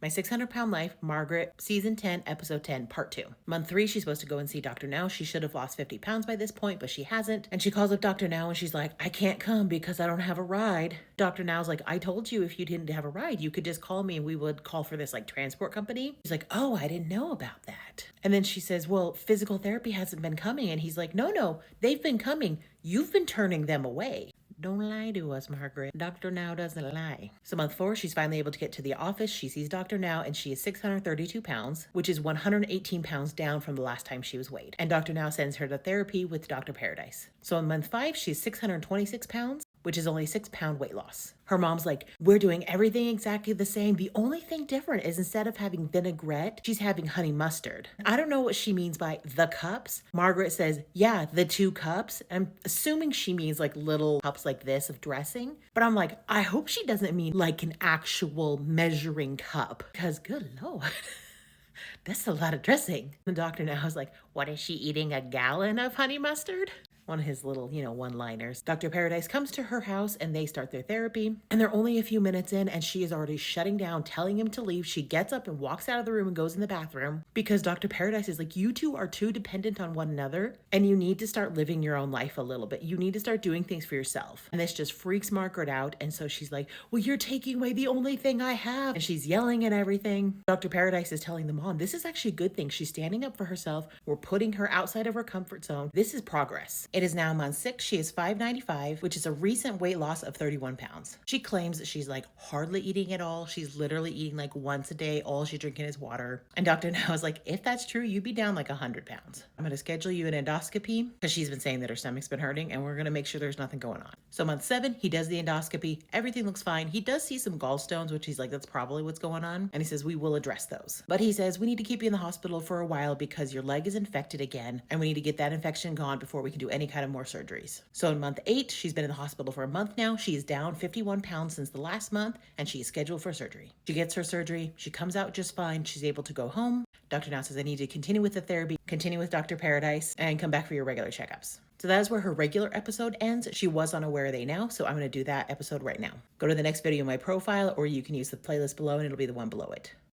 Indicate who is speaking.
Speaker 1: My 600-Pound Life, Margaret, Season 10, Episode 10, Part 2. Month 3, she's supposed to go and see Dr. Now. She should have lost 50 pounds by this point, but she hasn't. And she calls up Dr. Now and she's like, I can't come because I don't have a ride. Dr. Now's like, I told you if you didn't have a ride, you could just call me and we would call for this transport company. He's like, oh, I didn't know about that. And then she says, well, physical therapy hasn't been coming. And he's like, no, they've been coming. You've been turning them away. Don't lie to us, Margaret. Dr. Now doesn't lie. So month 4, she's finally able to get to the office. She sees Dr. Now and she is 632 pounds, which is 118 pounds down from the last time she was weighed. And Dr. Now sends her to therapy with Dr. Paradise. So in month 5, she's 626 pounds, which is only 6-pound weight loss. Her mom's like, we're doing everything exactly the same. The only thing different is instead of having vinaigrette, she's having honey mustard. I don't know what she means by the cups. Margaret says, yeah, the 2 cups. I'm assuming she means little cups like this of dressing. But I'm like, I hope she doesn't mean an actual measuring cup. Because good Lord. That's a lot of dressing. The doctor now is like, what is she eating, a gallon of honey mustard? One of his little, one-liners. Dr. Paradise comes to her house and they start their therapy. And they're only a few minutes in and she is already shutting down, telling him to leave. She gets up and walks out of the room and goes in the bathroom because Dr. Paradise is like, you two are too dependent on one another and you need to start living your own life a little bit. You need to start doing things for yourself. And this just freaks Margaret out. And so she's like, well, you're taking away the only thing I have. And she's yelling and everything. Dr. Paradise is telling the mom, this is actually a good thing. She's standing up for herself. We're putting her outside of her comfort zone. This is progress. It is now month 6. She is 595, which is a recent weight loss of 31 pounds. She claims that she's hardly eating at all. She's literally eating once a day. All she's drinking is water. And Dr. Now is like, if that's true, you'd be down 100 pounds. I'm going to schedule you an endoscopy because she's been saying that her stomach's been hurting and we're going to make sure there's nothing going on. So month 7, he does the endoscopy. Everything looks fine. He does see some gallstones, which he's like, that's probably what's going on. And he says, we will address those. But he says, we need to keep you in the hospital for a while because your leg is infected again. And we need to get that infection gone before we can do any kind of more surgeries. So in month 8, she's been in the hospital for a month now. She's down 51 pounds since the last month, and she is scheduled for surgery. She gets her surgery. She comes out just fine. She's able to go home. Dr. Now says, I need to continue with the therapy, continue with Dr. Paradise, and come back for your regular checkups. So that is where her regular episode ends. She was on a Where Are They Now, so I'm going to do that episode right now. Go to the next video in my profile, or you can use the playlist below, and it'll be the one below it.